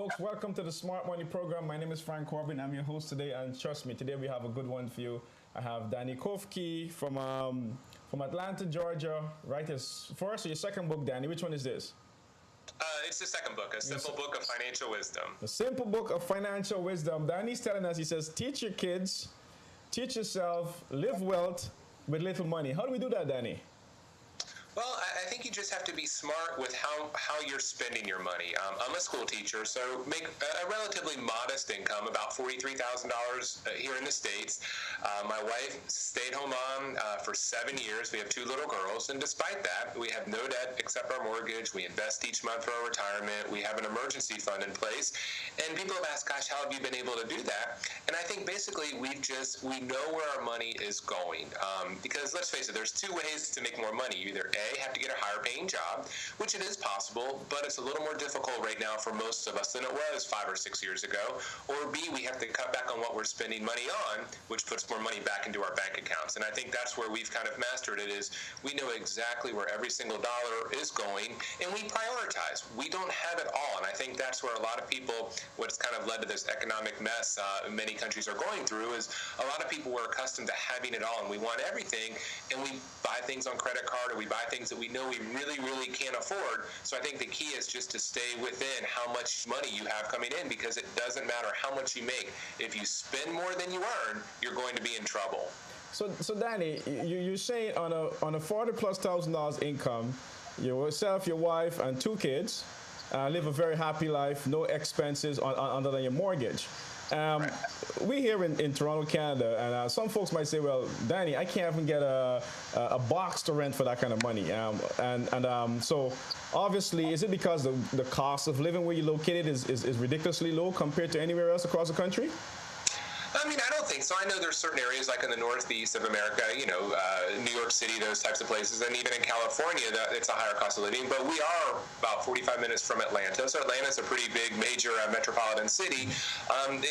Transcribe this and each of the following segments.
Folks, welcome to the Smart Money Program. My name is Frank Corbin. I'm your host today, and trust me, today we have a good one for you. I have Danny Kofke from Atlanta, Georgia. Right, his first or your second book, Danny? Which one is this? It's the second book, A Simple Book of Financial Wisdom. The Simple Book of Financial Wisdom. Danny's telling us, he says, teach your kids, teach yourself, live wealth with little money. How do we do that, Danny? Well, I think you just have to be smart with how you're spending your money. I'm a school teacher, so make a relatively modest income, about $43,000 here in the States. My wife, stay-at-home mom for 7 years. We have 2 little girls, and despite that, we have no debt except our mortgage. We invest each month for our retirement. We have an emergency fund in place. And people have asked, gosh, how have you been able to do that? And I think basically we know where our money is going. Because let's face it, there's 2 ways to make more money. You either A, have to get a higher paying job, which it is possible, but it's a little more difficult right now for most of us than it was 5 or 6 years ago. Or B, we have to cut back on what we're spending money on, which puts more money back into our bank accounts. And I think that's where we've kind of mastered it, is we know exactly where every single dollar is going, and we prioritize. We don't have it all, and I think that's where a lot of people, what's kind of led to this economic mess many countries are going through, is a lot of people were accustomed to having it all, and we want everything, and we buy things on credit card, or we buy things that we know we really, really can't afford. So I think the key is just to stay within how much money you have coming in, because it doesn't matter how much you make. If you spend more than you earn, you're going to be in trouble. So Danny, you're saying on a $40,000+ income, yourself, your wife, and 2 kids live a very happy life, no expenses other than your mortgage. Right. We here in Toronto, Canada, and some folks might say, well, Danny, I can't even get a box to rent for that kind of money. So obviously, is it because the cost of living where you're located is ridiculously low compared to anywhere else across the country? I mean, I don't think so. I know there's certain areas like in the northeast of America, New York City, those types of places, and even in California, it's a higher cost of living. But we are about 45 minutes from Atlanta, so Atlanta's a pretty big, major metropolitan city. And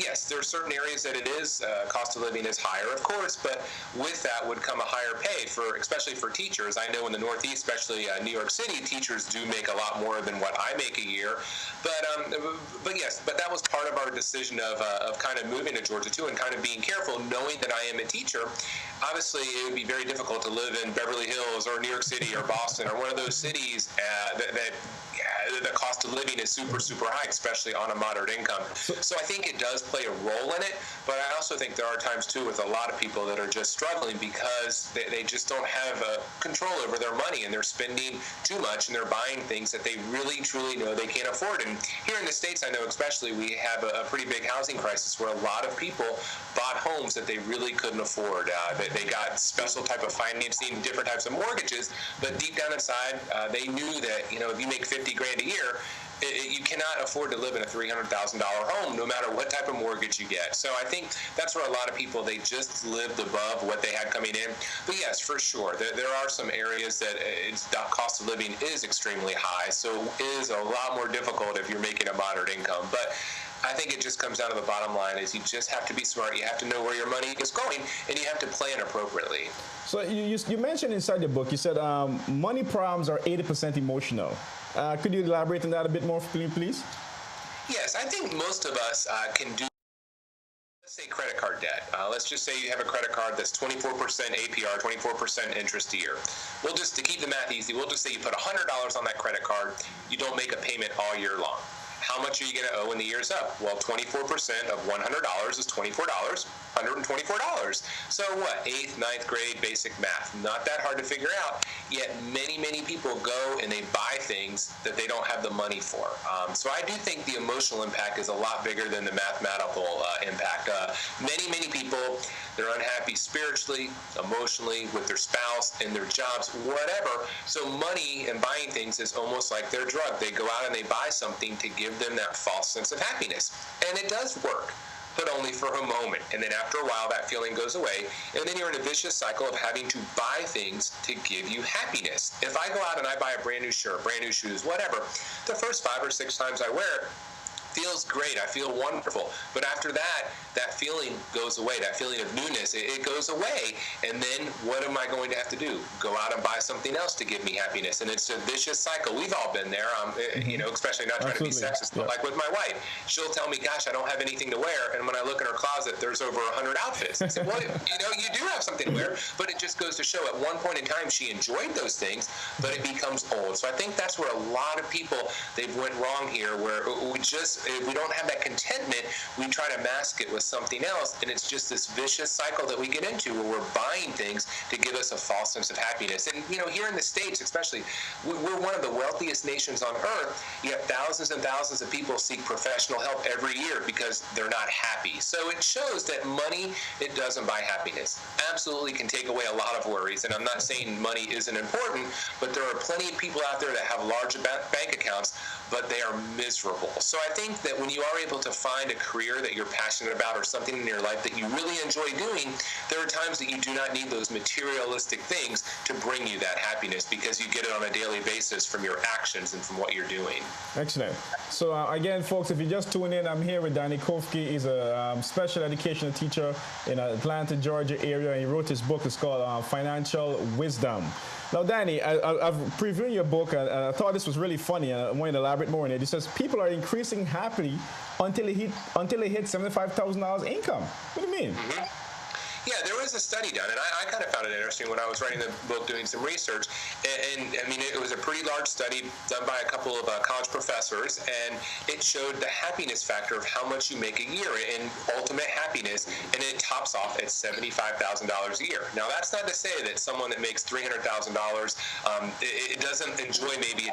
yes, there are certain areas that it is cost of living is higher, of course, but with that would come a higher pay especially for teachers. I know in the northeast, especially New York City, teachers do make a lot more than what I make a year. But yes, but that was part of our decision of kind of moving to Georgia too, and kind of being careful, knowing that I am a teacher. Obviously, it would be very difficult to live in Beverly Hills or New York City or Boston or one of those cities that the cost of living is super, super high, especially on a moderate income. So I think it does play a role in it, but I also think there are times too with a lot of people that are just struggling because they just don't have control over their money, and they're spending too much, and they're buying things that they really, truly know they can't afford. And here in the States, I know especially, we have a pretty big housing crisis where a lot of people bought homes that they really couldn't afford. They got special type of financing, different types of mortgages, but deep down inside, they knew that, if you make $50,000 a year, you cannot afford to live in a $300,000 home, no matter what type of mortgage you get. So I think that's where a lot of people, they just lived above what they had coming in. But yes, for sure, there are some areas that the cost of living is extremely high, so it is a lot more difficult if you're making a moderate income. But I think it just comes down to the bottom line, is you just have to be smart. You have to know where your money is going, and you have to plan appropriately. So you mentioned inside the book, you said money problems are 80% emotional. Could you elaborate on that a bit more, please? Yes, I think most of us can do, let's say, credit card debt. Let's just say you have a credit card that's 24% APR, 24% interest a year. Well, just to keep the math easy, we'll just say you put $100 on that credit card. You don't make a payment all year long. How much are you going to owe when the year's up? Well, 24% of $100 is $24, $124. So what? 8th, 9th grade basic math. Not that hard to figure out. Yet many, many people go and they buy things that they don't have the money for. So I do think the emotional impact is a lot bigger than the mathematical impact. Many, many people, they're unhappy spiritually, emotionally, with their spouse, in their jobs, whatever. So money and buying things is almost like their drug. They go out and they buy something to give them that false sense of happiness. And it does work, but only for a moment. And then after a while, that feeling goes away. And then you're in a vicious cycle of having to buy things to give you happiness. If I go out and I buy a brand new shirt, brand new shoes, whatever, the first 5 or 6 times I wear it, feels great. I feel wonderful. But after that, that feeling goes away. That feeling of newness, it goes away. And then what am I going to have to do? Go out and buy something else to give me happiness. And it's a vicious cycle. We've all been there, you know, especially not trying to be sexist, but like with my wife, she'll tell me, gosh, I don't have anything to wear. And when I look in her closet, there's over 100 outfits. I say, well, you know, you do have something to wear, but it just goes to show at one point in time she enjoyed those things, but it becomes old. So I think that's where a lot of people, they've went wrong here, where if we don't have that contentment, we try to mask it with something else, and it's just this vicious cycle that we get into where we're buying things to give us a false sense of happiness. And, you know, here in the States especially, we're one of the wealthiest nations on earth, yet thousands and thousands of people seek professional help every year because they're not happy. So it shows that money, it doesn't buy happiness. Absolutely can take away a lot of worries, and I'm not saying money isn't important, but there are plenty of people out there that have large bank accounts, but they are miserable. So I think that when you are able to find a career that you're passionate about or something in your life that you really enjoy doing, there are times that you do not need those materialistic things to bring you that happiness because you get it on a daily basis from your actions and from what you're doing. Excellent. So again, folks, if you just tune in, I'm here with Danny Kofke. He's a special educational teacher in Atlanta, Georgia area. He wrote his book. It's called Financial Wisdom. Now, Danny, I've previewed your book, and I thought this was really funny, and I want to elaborate more on it. It says people are increasing happily until they hit $75,000 income. What do you mean? Mm-hmm. Yeah, there was a study done, and I kind of found it interesting when I was writing the book, doing some research. And I mean, it was a pretty large study done by a couple of college professors, and it showed the happiness factor of how much you make a year in ultimate happiness, and it tops off at $75,000 a year. Now, that's not to say that someone that makes $300,000, it doesn't enjoy maybe,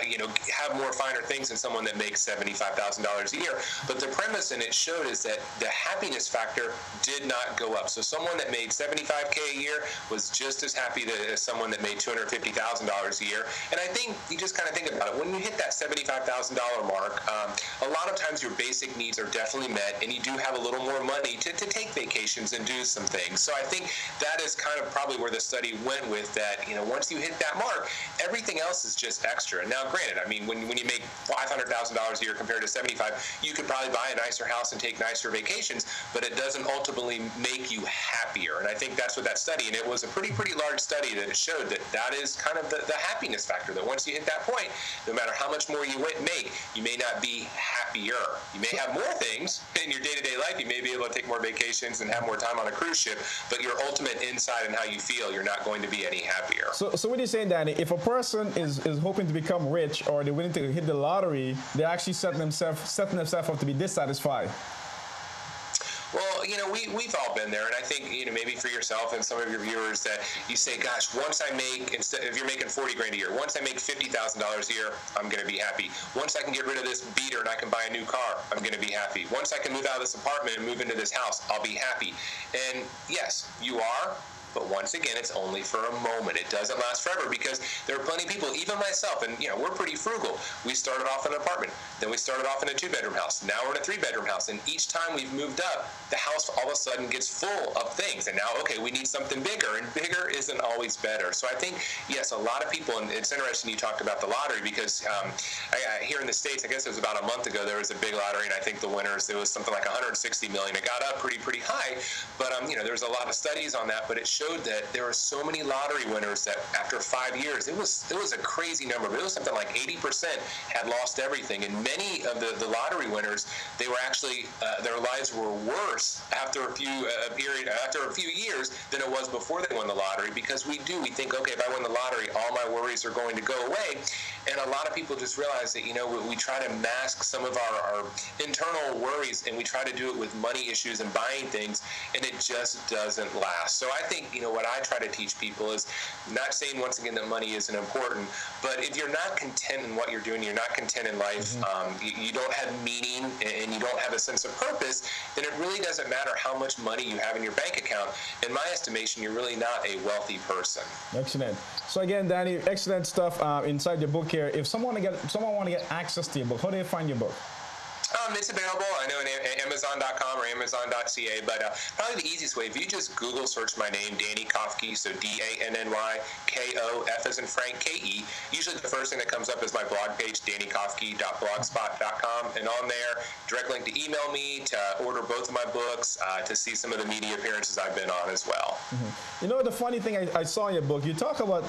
you know, have more finer things than someone that makes $75,000 a year. But the premise in it showed is that the happiness factor did not go up. So someone that made $75K a year was just as happy as someone that made $250,000 a year. And I think you just kind of think about it. When you hit that $75,000 mark, a lot of times your basic needs are definitely met, and you do have a little more money to take vacations and do some things. So I think that is kind of probably where the study went with that. You know, once you hit that mark, everything else is just extra. Now, granted, I mean, when you make $500,000 a year compared to 75, you could probably buy a nicer house and take nicer vacations, but it doesn't ultimately make you happier. And I think that's what that study, and it was a pretty large study that showed that is kind of the happiness factor, that once you hit that point, no matter how much more you make, you may not be happier. You may have more things in your day-to-day life. You may be able to take more vacations and have more time on a cruise ship, but your ultimate inside and how you feel, you're not going to be any happier. So what are you saying, Danny? If a person is hoping to become rich, or they're willing to hit the lottery, they're actually setting themselves up to be dissatisfied? Well, you know, we've all been there, and I think, you know, maybe for yourself and some of your viewers, that you say, gosh, once I make, if you're making $40,000 a year, once I make $50,000 a year, I'm going to be happy. Once I can get rid of this beater and I can buy a new car, I'm going to be happy. Once I can move out of this apartment and move into this house, I'll be happy. And yes, you are. But once again, it's only for a moment. It doesn't last forever, because there are plenty of people, even myself, and you know, we're pretty frugal. We started off in an apartment, then we started off in a 2-bedroom house. Now we're in a 3-bedroom house, and each time we've moved up, the house all of a sudden gets full of things. And now, okay, we need something bigger, and bigger isn't always better. So I think, yes, a lot of people, and it's interesting you talked about the lottery, because here in the States, I guess it was about a month ago, there was a big lottery, and I think the winners, it was something like $160 million. It got up pretty high, but you know, there's a lot of studies on that, but it showed that there are so many lottery winners that after 5 years, it was a crazy number, but it was something like 80% had lost everything. And many of the lottery winners, they were actually, their lives were worse after a few years than it was before they won the lottery, because we think, okay, if I win the lottery, all my worries are going to go away. And a lot of people just realize that, you know, we try to mask some of our internal worries, and we try to do it with money issues and buying things, and it just doesn't last. So I think, you know, what I try to teach people is, not saying once again that money isn't important, but if you're not content in what you're doing, you're not content in life, you don't have meaning, and you don't have a sense of purpose, then it really doesn't matter how much money you have in your bank account. In my estimation, you're really not a wealthy person. Excellent. So again, Danny, excellent stuff inside your book here. If someone want to get access to your book, how do they find your book? It's available. I know at Amazon.com or Amazon.ca, but probably the easiest way, if you just Google search my name, Danny Kofke, so DANNYKOF as in Frank, KE. Usually the first thing that comes up is my blog page, dannykofke.blogspot.com, and on there, direct link to email me, to order both of my books, to see some of the media appearances I've been on as well. Mm-hmm. You know, the funny thing I saw in your book, you talk about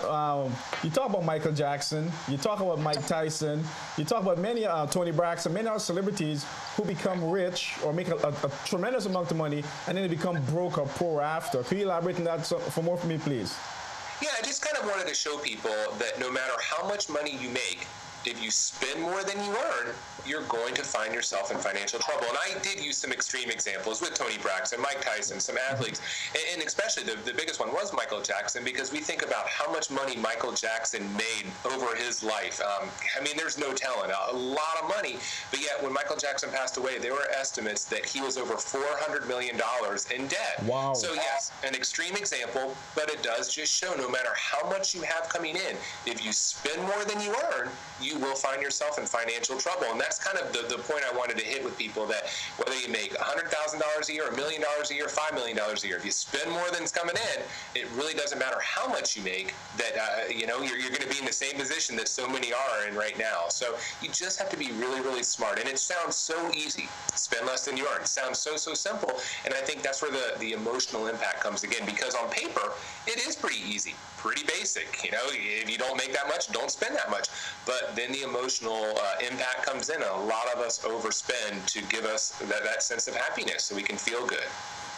Michael Jackson, you talk about Mike Tyson, you talk about many Tony Braxton, many other celebrities who become rich or make a tremendous amount of money and then they become broke or poor after. Could you elaborate on that for more for me, please? Yeah, I just kind of wanted to show people that no matter how much money you make, if you spend more than you earn, you're going to find yourself in financial trouble. And I did use some extreme examples with Tony Braxton, Mike Tyson, some athletes, and especially the biggest one was Michael Jackson, because we think about how much money Michael Jackson made over his life. I mean, there's no telling, a lot of money. But yet, when Michael Jackson passed away, there were estimates that he was over $400 million in debt. Wow. So yes, an extreme example, but it does just show no matter how much you have coming in, if you spend more than you earn, you will find yourself in financial trouble. And that's kind of the point I wanted to hit with people, that whether you make $100,000 a year, $1 million a year, $5 million a year, if you spend more than's coming in, it really doesn't matter how much you make, that you're going to be in the same position that so many are in right now. So you just have to be really, really smart. And it sounds so easy. Spend less than you earn. It sounds so simple. And I think that's where the emotional impact comes again, because on paper, it is pretty easy, pretty basic. You know, if you don't make that much, don't spend that much. But then the emotional impact comes in. A lot of us overspend to give us that sense of happiness so we can feel good.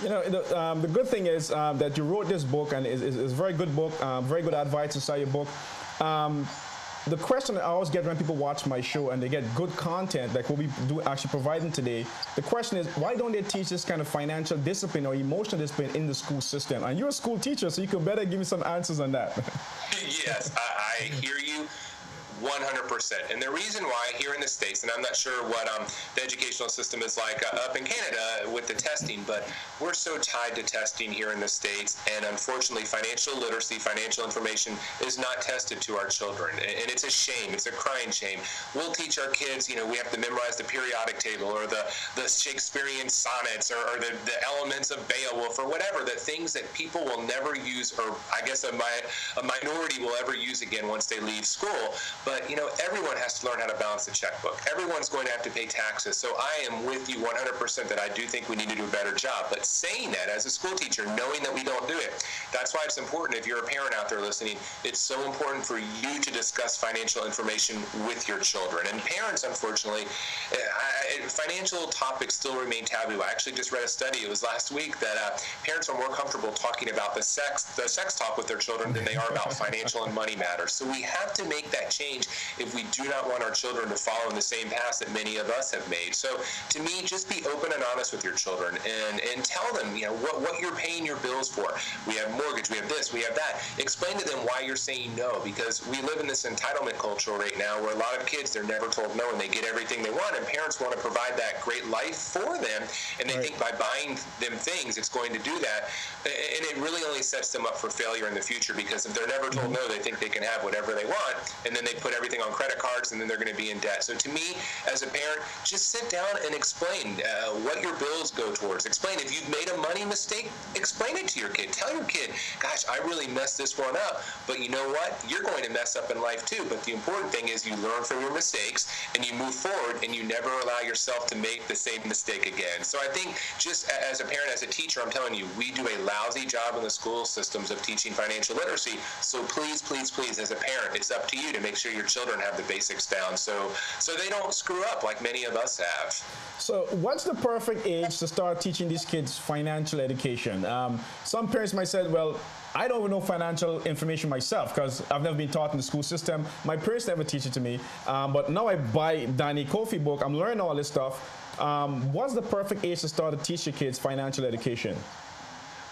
You know, the good thing is that you wrote this book, and it's a very good book, very good advice to sell your book. The question I always get when people watch my show and they get good content, like what we do actually providing today, the question is, why don't they teach this kind of financial discipline or emotional discipline in the school system? And you're a school teacher, so you could better give me some answers on that. Yes, I hear you 100%. And the reason why here in the States, and I'm not sure what the educational system is like up in Canada with the testing, but we're so tied to testing here in the States, and unfortunately financial literacy, financial information is not tested to our children. And it's a shame. It's a crying shame. We'll teach our kids, you know, we have to memorize the periodic table or the Shakespearean sonnets or the elements of Beowulf or whatever, the things that people will never use, or I guess a minority will ever use again once they leave school. But, you know, everyone has to learn how to balance the checkbook. Everyone's going to have to pay taxes. So I am with you 100% that I do think we need to do a better job. But saying that as a school teacher, knowing that we don't do it, that's why it's important. If you're a parent out there listening, it's so important for you to discuss financial information with your children. And parents, unfortunately, financial topics still remain taboo. I actually just read a study, it was last week, that parents are more comfortable talking about the sex talk with their children than they are about financial and money matters. So we have to make that change if we do not want our children to follow in the same path that many of us have made. So to me, just be open and honest with your children and tell them, you know, what you're paying your bills for. We have mortgage, we have this, we have that. Explain to them why you're saying no, because we live in this entitlement culture right now where a lot of kids, they're never told no and they get everything they want, and parents want to provide that great life for them, and they think by buying them things, it's going to do that. And it really only sets them up for failure in the future, because if they're never told no, they think they can have whatever they want, and then they put everything on credit cards, and then they're going to be in debt. So to me, as a parent, just sit down and explain what your bills go towards. Explain if you've made a money mistake, explain it to your kid. Tell your kid, gosh, I really messed this one up, but you know what? You're going to mess up in life too. But the important thing is you learn from your mistakes and you move forward, and you never allow yourself to make the same mistake again. So I think just as a parent, as a teacher, I'm telling you, we do a lousy job in the school systems of teaching financial literacy. So please, please, please, as a parent, it's up to you to make sure your children have the basics down so they don't screw up like many of us have. So what's the perfect age to start teaching these kids financial education? Some parents might say, well, I don't even know financial information myself because I've never been taught in the school system. My parents never teach it to me. But now I buy Danny Kofke book. I'm learning all this stuff. What's the perfect age to start to teach your kids financial education?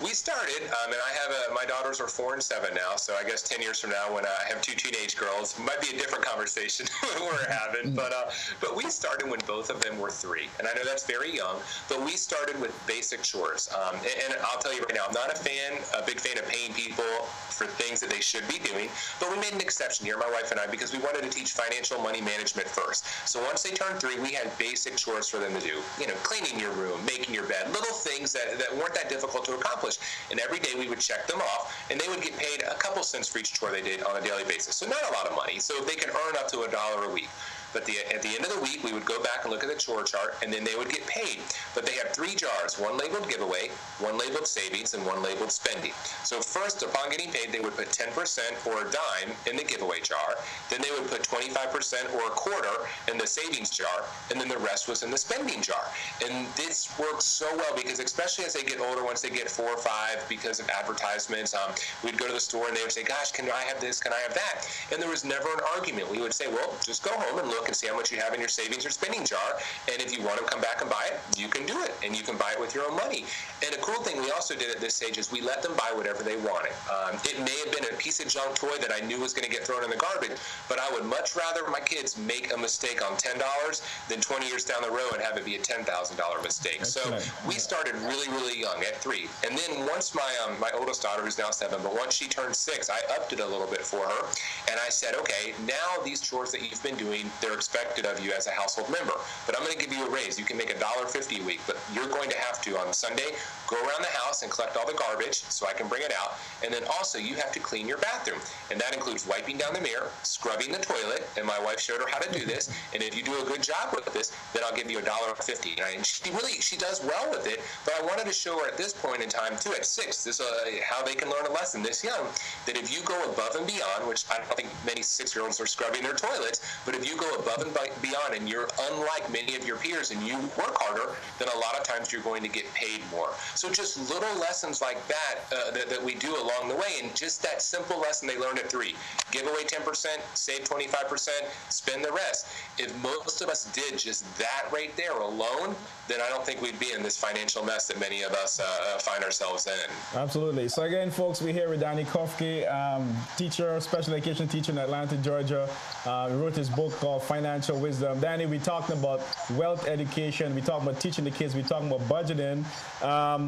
We started, and I have my daughters are 4 and 7 now, so I guess 10 years from now when I have 2 teenage girls, might be a different conversation we're having, but we started when both of them were 3, and I know that's very young, but we started with basic chores, and I'll tell you right now, I'm not a big fan of paying people for things that they should be doing, but we made an exception here, my wife and I, because we wanted to teach financial money management first. So once they turned 3, we had basic chores for them to do, cleaning your room, making your bed, little things that weren't that difficult to accomplish. And every day we would check them off, and they would get paid a couple cents for each chore they did on a daily basis. So not a lot of money. So they can earn up to $1 a week. But at the end of the week, we would go back and look at the chore chart, and then they would get paid. But they have 3 jars, one labeled giveaway, one labeled savings, and one labeled spending. So first, upon getting paid, they would put 10% or a dime in the giveaway jar. Then they would put 25% or a quarter in the savings jar, and then the rest was in the spending jar. And this works so well because especially as they get older, once they get 4 or 5 because of advertisements, we'd go to the store and they would say, gosh, can I have this? Can I have that? And there was never an argument. We would say, well, just go home and look and see how much you have in your savings or spending jar, and if you want to come back and buy it, you can do it, and you can buy it with your own money. And a cool thing we also did at this stage is we let them buy whatever they wanted. It may have been a piece of junk toy that I knew was going to get thrown in the garbage, but I would much rather my kids make a mistake on $10 than 20 years down the road and have it be a $10,000 mistake. So we started really, really young at 3. And then once my oldest daughter, who's now 7, but once she turned 6, I upped it a little bit for her, and I said, okay, now these chores that you've been doing, they're expected of you as a household member, but I'm going to give you a raise. You can make $1.50 a week, but you're going to have to, on Sunday, go around the house and collect all the garbage so I can bring it out, and then also you have to clean your bathroom, and that includes wiping down the mirror, scrubbing the toilet, and my wife showed her how to do this, and if you do a good job with this, then I'll give you $1.50. And she does well with it, but I wanted to show her at this point in time, too, at 6, this how they can learn a lesson this young, that if you go above and beyond, which I don't think many 6-year-olds are scrubbing their toilets, but if you go above and beyond and you're unlike many of your peers and you work harder, then a lot of times you're going to get paid more. So just little lessons like that we do along the way, and just that simple lesson they learned at 3. Give away 10%, save 25%, spend the rest. If most of us did just that right there alone, then I don't think we'd be in this financial mess that many of us find ourselves in. Absolutely. So again, folks, we're here with Danny Kofke, teacher, special education teacher in Atlanta, Georgia. He wrote his book called Financial Wisdom. Danny, we're talking about wealth education. We're talking about teaching the kids. We're talking about budgeting.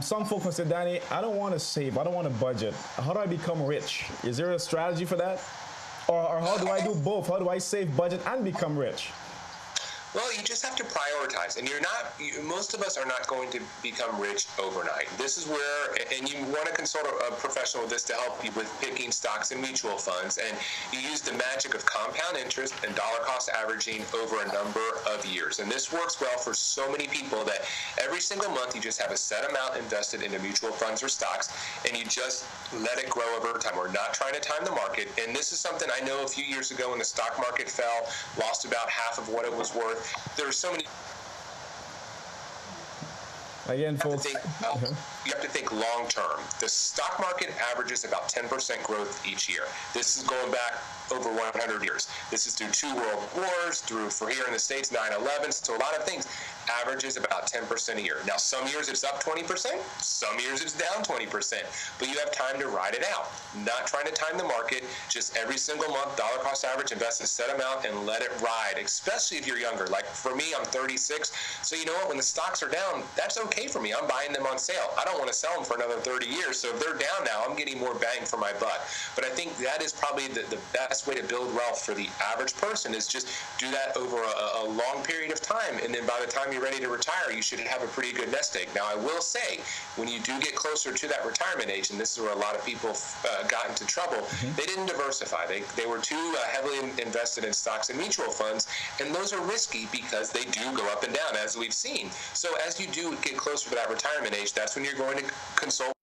Some folks will say, Danny, I don't want to save. I don't want to budget. How do I become rich? Is there a strategy for that? Or how do I do both? How do I save, budget, and become rich? Well, you just have to prioritize, and most of us are not going to become rich overnight. This is where, and you want to consult a professional with this to help you with picking stocks and mutual funds, and you use the magic of compound interest and dollar cost averaging over a number of years. And this works well for so many people that every single month you just have a set amount invested into mutual funds or stocks, and you just let it grow over time. We're not trying to time the market, and this is something I know a few years ago when the stock market fell, lost about half of what it was worth. There are so many. Again, folks, you have to think long term. The stock market averages about 10% growth each year. This is going back over 100 years. This is through 2 world wars, for here in the States, 9/11. So a lot of things averages about 10% a year. Now, some years it's up 20%, some years it's down 20%, but you have time to ride it out. Not trying to time the market, just every single month, dollar cost average, invest a set amount and let it ride, especially if you're younger. Like for me, I'm 36, so you know what, when the stocks are down, that's okay for me. I'm buying them on sale. I don't want to sell them for another 30 years, so if they're down now, I'm getting more bang for my buck. But I think that is probably the best way to build wealth for the average person is just do that over a long period of time, and then by the time you're ready to retire, you should have a pretty good nest egg. Now, I will say, when you do get closer to that retirement age, and this is where a lot of people got into trouble, they didn't diversify. They were too heavily invested in stocks and mutual funds, and those are risky because they do go up and down, as we've seen. So as you do get closer to that retirement age, that's when you're going to consult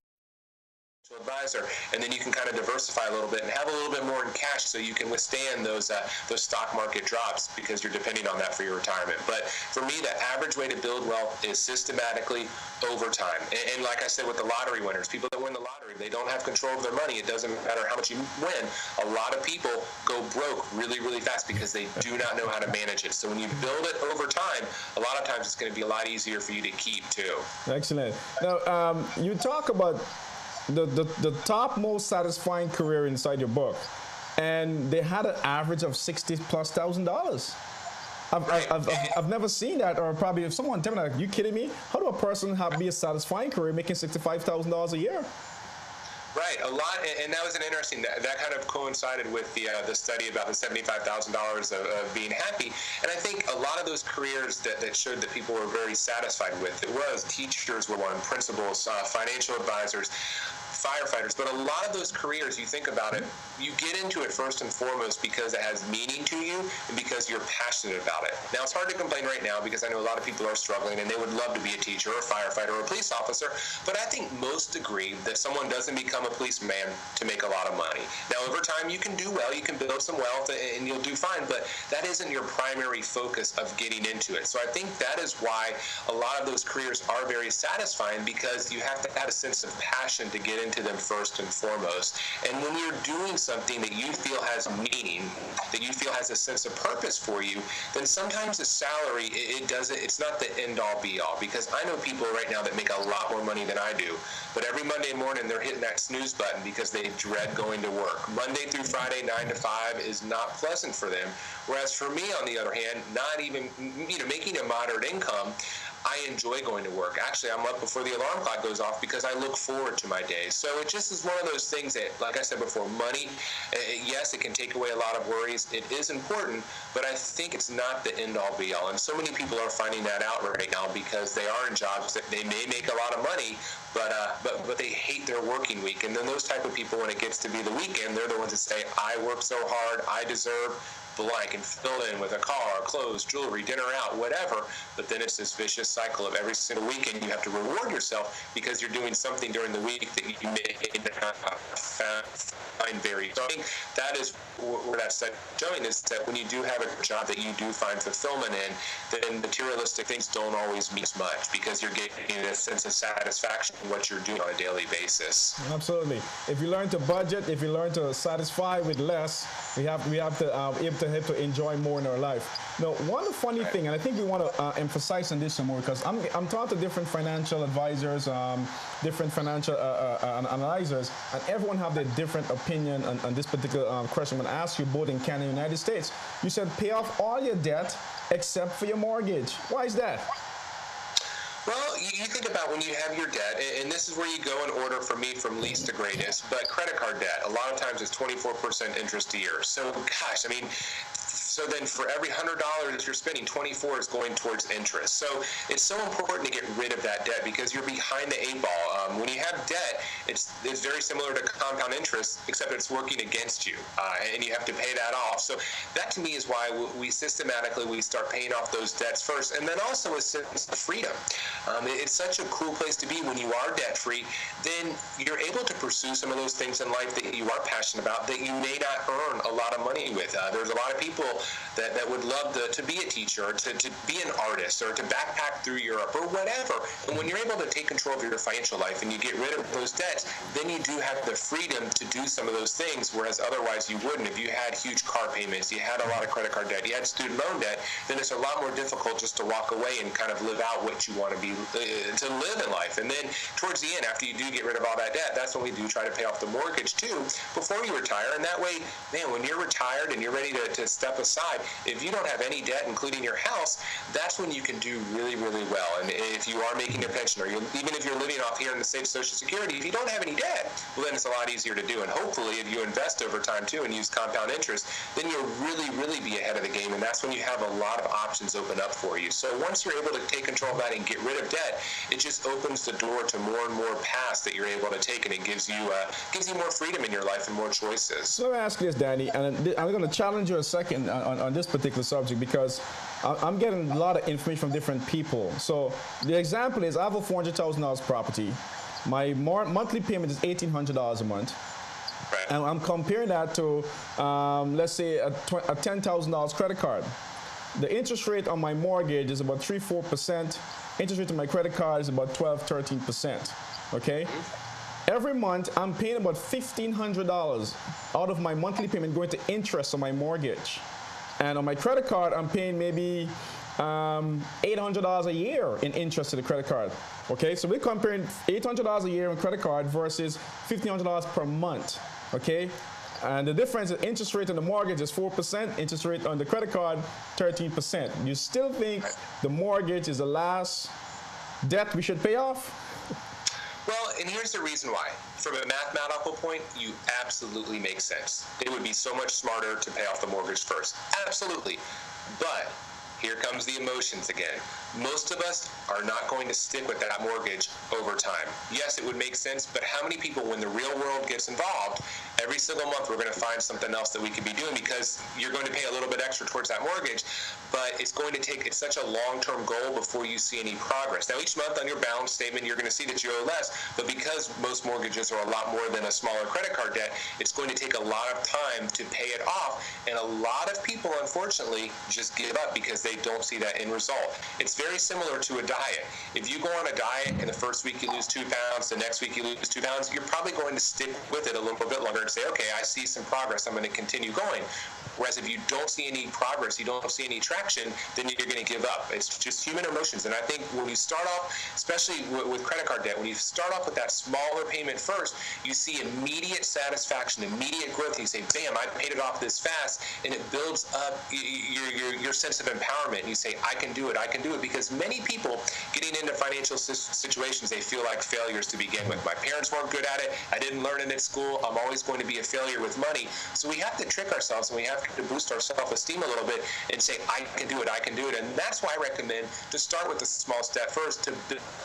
advisor, and then you can kind of diversify a little bit and have a little bit more in cash so you can withstand those stock market drops because you're depending on that for your retirement. But for me, the average way to build wealth is systematically over time. And like I said with the lottery winners, people that win the lottery, they don't have control of their money. It doesn't matter how much you win. A lot of people go broke really, really fast because they do not know how to manage it. So when you build it over time, a lot of times it's going to be a lot easier for you to keep too. Excellent. Now, you talk about the top most satisfying career inside your book, and they had an average of $60,000+. I've never seen that, or probably if someone tell me, like, you kidding me? How do a person be a satisfying career making $65,000 a year? Right, a lot, and that was an interesting. That kind of coincided with the study about the $75,000 of being happy, and I think a lot of those careers that showed that people were very satisfied with. It was teachers were one, principals, financial advisors, firefighters, but a lot of those careers, you think about it, you get into it first and foremost because it has meaning to you and because you're passionate about it. Now, it's hard to complain right now because I know a lot of people are struggling and they would love to be a teacher or a firefighter or a police officer, but I think most agree that someone doesn't become a policeman to make a lot of money. Now, over time, you can do well, you can build some wealth, and you'll do fine, but that isn't your primary focus of getting into it. So I think that is why a lot of those careers are very satisfying, because you have to have a sense of passion to get into them first and foremost. And when you're doing something that you feel has meaning, that you feel has a sense of purpose for you, then sometimes the salary, it's not the end-all be-all, because I know people right now that make a lot more money than I do, but every Monday morning they're hitting that snooze button because they dread going to work. Monday through Friday, 9 to 5 is not pleasant for them, whereas for me, on the other hand, not even, making a moderate income, I enjoy going to work. Actually, I'm up before the alarm clock goes off because I look forward to my days. So it just is one of those things that, like I said before, money, yes, it can take away a lot of worries. It is important, but I think it's not the end-all be-all. And so many people are finding that out right now because they are in jobs that they may make a lot of money, but they hate their working week. And then those type of people, when it gets to be the weekend, they're the ones that say, I work so hard, I deserve blank, and fill in with a car, clothes, jewelry, dinner out, whatever. But then it's this vicious cycle of every single weekend you have to reward yourself because you're doing something during the week that you may not find very. So I think that is where that's showing, is that when you do have a job that you do find fulfillment in, then materialistic things don't always mean as much because you're getting a sense of satisfaction in what you're doing on a daily basis. Absolutely. If you learn to budget, if you learn to satisfy with less, we have to enjoy more in our life. Now, one funny thing, and I think we want to emphasize on this some more, because I'm talking to different financial advisors, different financial analyzers, and everyone have their different opinion on this particular question. I'm going to ask you both in Canada and the United States. You said pay off all your debt except for your mortgage. Why is that? Well, you think about when you have your debt, and this is where you go in order for me from least to greatest, but credit card debt, a lot of times it's 24% interest a year. So, gosh, I mean, so then for every $100 you're spending, 24 is going towards interest. So it's so important to get rid of that debt because you're behind the 8 ball. When you have debt, it's very similar to compound interest, except it's working against you, and you have to pay that off. So that to me is why we systematically start paying off those debts first, and then also a sense of freedom. It's such a cool place to be when you are debt-free. Then you're able to pursue some of those things in life that you are passionate about that you may not earn a lot of money with. There's a lot of people that would love to be a teacher, or to be an artist, or to backpack through Europe, or whatever. And when you're able to take control of your financial life and you get rid of those debts, then you do have the freedom to do some of those things, whereas otherwise you wouldn't. If you had huge car payments, you had a lot of credit card debt, you had student loan debt, then it's a lot more difficult just to walk away and kind of live out what you want to be, to live in life. And then towards the end, after you do get rid of all that debt, that's when we do try to pay off the mortgage too before you retire. And that way, man, when you're retired and you're ready to step aside, if you don't have any debt, including your house, that's when you can do really, really well. And if you are making a pension, or even if you're living off here in the state of Social Security, if you don't have any debt, well, then it's a lot easier to do. And hopefully, if you invest over time too and use compound interest, then you'll really, really be ahead of the game. And that's when you have a lot of options open up for you. So once you're able to take control of that and get rid of debt, it just opens the door to more and more paths that you're able to take, and it gives you more freedom in your life and more choices. So let me ask you this, Danny, and I'm going to challenge you a second on this particular subject, because I'm getting a lot of information from different people. So the example is, I have a $400,000 property. My monthly payment is $1,800 a month. Right. And I'm comparing that to, let's say, a $10,000 credit card. The interest rate on my mortgage is about 3-4%. Interest rate on my credit card is about 12-13%. Okay? Every month, I'm paying about $1,500 out of my monthly payment going to interest on my mortgage. And on my credit card, I'm paying maybe $800 a year in interest to the credit card. Okay, so we're comparing $800 a year on credit card versus $1,500 per month. Okay, and the difference in interest rate on the mortgage is 4%, interest rate on the credit card 13%. You still think the mortgage is the last debt we should pay off? Well, and here's the reason why. From a mathematical point, you absolutely make sense. It would be so much smarter to pay off the mortgage first. Absolutely. But here comes the emotions again. Most of us are not going to stick with that mortgage over time. Yes, it would make sense, but how many people, when the real world gets involved, every single month we're going to find something else that we could be doing because you're going to pay a little bit extra towards that mortgage, but it's going to take, it's such a long-term goal before you see any progress. Now, each month on your balance statement, you're going to see that you owe less, but because most mortgages are a lot more than a smaller credit card debt, it's going to take a lot of time to pay it off, and a lot of people, unfortunately, just give up because they don't see that end result. It's very similar to a diet. If you go on a diet and the first week you lose 2 pounds, the next week you lose 2 pounds, you're probably going to stick with it a little bit longer and say, okay, I see some progress, I'm going to continue going. Whereas if you don't see any progress, you don't see any traction, then you're going to give up. It's just human emotions. And I think when you start off, especially with credit card debt, when you start off with that smaller payment first, you see immediate satisfaction, immediate growth. You say, bam, I paid it off this fast, and it builds up your sense of empowerment. And you say, I can do it, I can do it. Because many people getting into financial situations, they feel like failures to begin with. My parents weren't good at it. I didn't learn it at school. I'm always going to be a failure with money. So we have to trick ourselves, and we have to boost our self-esteem a little bit and say, I can do it, I can do it. And that's why I recommend to start with the small step first, to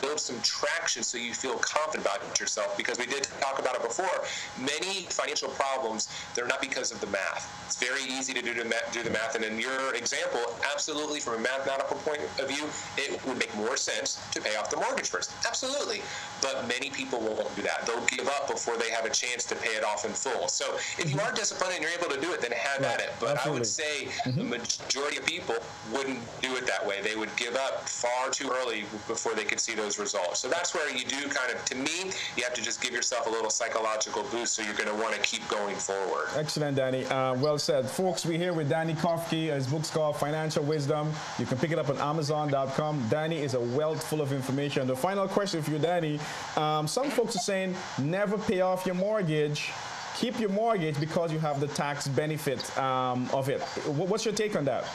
build some traction so you feel confident about yourself. Because we did talk about it before, many financial problems, they're not because of the math. It's very easy to do the math. And in your example, absolutely, from a mathematical point of view, it would make more sense to pay off the mortgage first. Absolutely. But many people won't do that. They'll give up before they have a chance to pay it off in full. So if you are disciplined and you're able to do it, then have at it. But absolutely. I would say the majority of people wouldn't do it that way. They would give up far too early before they could see those results. So that's where you do kind of, to me, you have to just give yourself a little psychological boost, so you're going to want to keep going forward. Excellent, Danny. Well said. Folks, we're here with Danny Kofke. His book's called Financial Wisdom. You can pick it up on Amazon.com. Danny is a wealth full of information. The final question for you, Danny. Some folks are saying never pay off your mortgage. Keep your mortgage because you have the tax benefit of it. What's your take on that?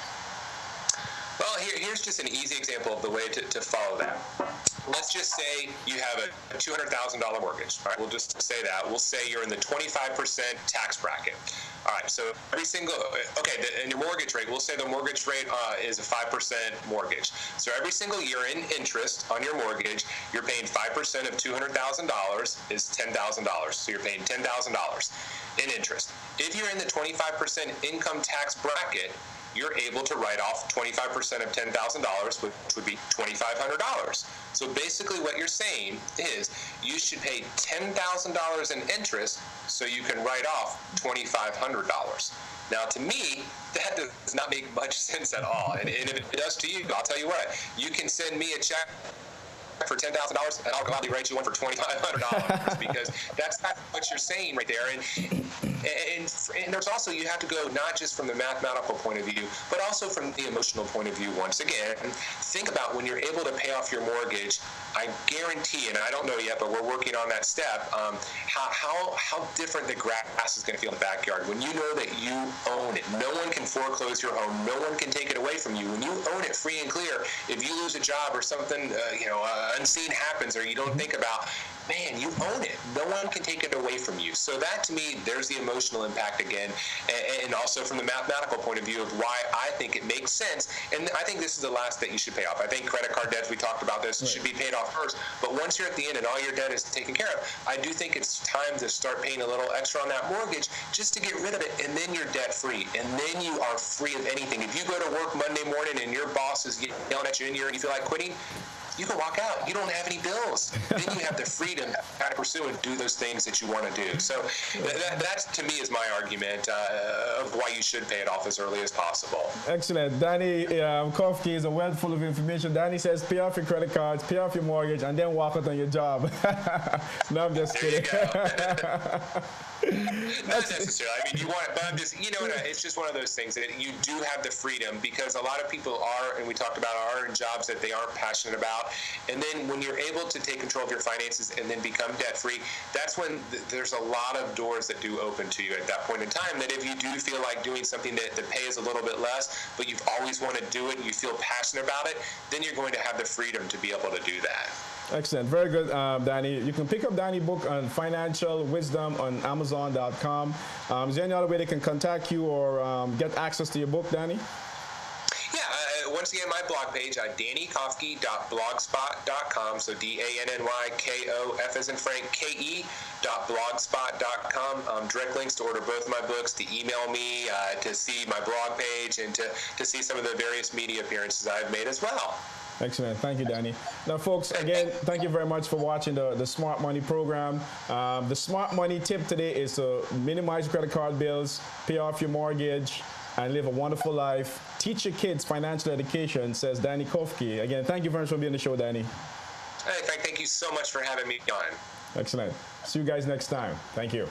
Well, here's just an easy example of the way to follow that. Let's just say you have a $200,000 mortgage. All right, we'll just say that. We'll say you're in the 25% tax bracket. All right, so every single, and your mortgage rate, we'll say the mortgage rate is a 5% mortgage. So every single year in interest on your mortgage, you're paying 5% of $200,000 is $10,000. So you're paying $10,000 in interest. If you're in the 25% income tax bracket, you're able to write off 25% of $10,000, which would be $2,500. So basically what you're saying is you should pay $10,000 in interest so you can write off $2,500. Now, to me, that does not make much sense at all. And if it does to you, I'll tell you what, you can send me a check for $10,000 and I'll gladly write you one for $2,500 because that's not what you're saying right there. And there's also, you have to go not just from the mathematical point of view, but also from the emotional point of view. Once again, think about when you're able to pay off your mortgage. I guarantee, and I don't know yet, but we're working on that step, how different the grass is going to feel in the backyard when you know that you own it. No one can foreclose your home. No one can take it away from you. When you own it free and clear, if you lose a job or something, unseen happens, or you don't think about, man, you own it. No one can take it away from you. So that, to me, there's the emotional impact again, and also from the mathematical point of view of why I think it makes sense. And I think this is the last that you should pay off. I think credit card debts, we talked about this, should be paid off first. But once you're at the end and all your debt is taken care of, I do think it's time to start paying a little extra on that mortgage just to get rid of it, and then you're debt free, and then you are free of anything. If you go to work Monday morning and your boss is yelling at you in here and you feel like quitting, you can walk out. You don't have any bills. Then you have the freedom to pursue and do those things that you want to do. So that to me is my argument of why you should pay it off as early as possible. Excellent. Danny Kofke is a wealth full of information. Danny says pay off your credit cards, pay off your mortgage, and then walk out on your job. No, I'm just kidding. Not necessarily. I mean, you want it, but I'm just, you know, it's just one of those things that you do have the freedom, because a lot of people are, and we talked about, are in jobs that they aren't passionate about. And then when you're able to take control of your finances and then become debt-free, that's when there's a lot of doors that do open to you at that point in time, that if you do feel like doing something that the pay is a little bit less, but you've always wanted to do it and you feel passionate about it, then you're going to have the freedom to be able to do that. Excellent. Very good, Danny. You can pick up Danny's book on financial wisdom on Amazon.com. Is there any other way they can contact you or get access to your book, Danny? Yeah, once again, my blog page, dannykofke.blogspot.com, so DANNYKOF as in Frank, KE.blogspot.com. Direct links to order both of my books, to email me, to see my blog page, and to see some of the various media appearances I've made as well. Excellent. Thank you, Danny. Now, folks, again, thank you very much for watching the Smart Money program. The Smart Money tip today is to minimize credit card bills, pay off your mortgage, and live a wonderful life. Teach your kids financial education, says Danny Kofke. Again, thank you very much for being on the show, Danny. Hey, Frank, thank you so much for having me on. Excellent. See you guys next time. Thank you.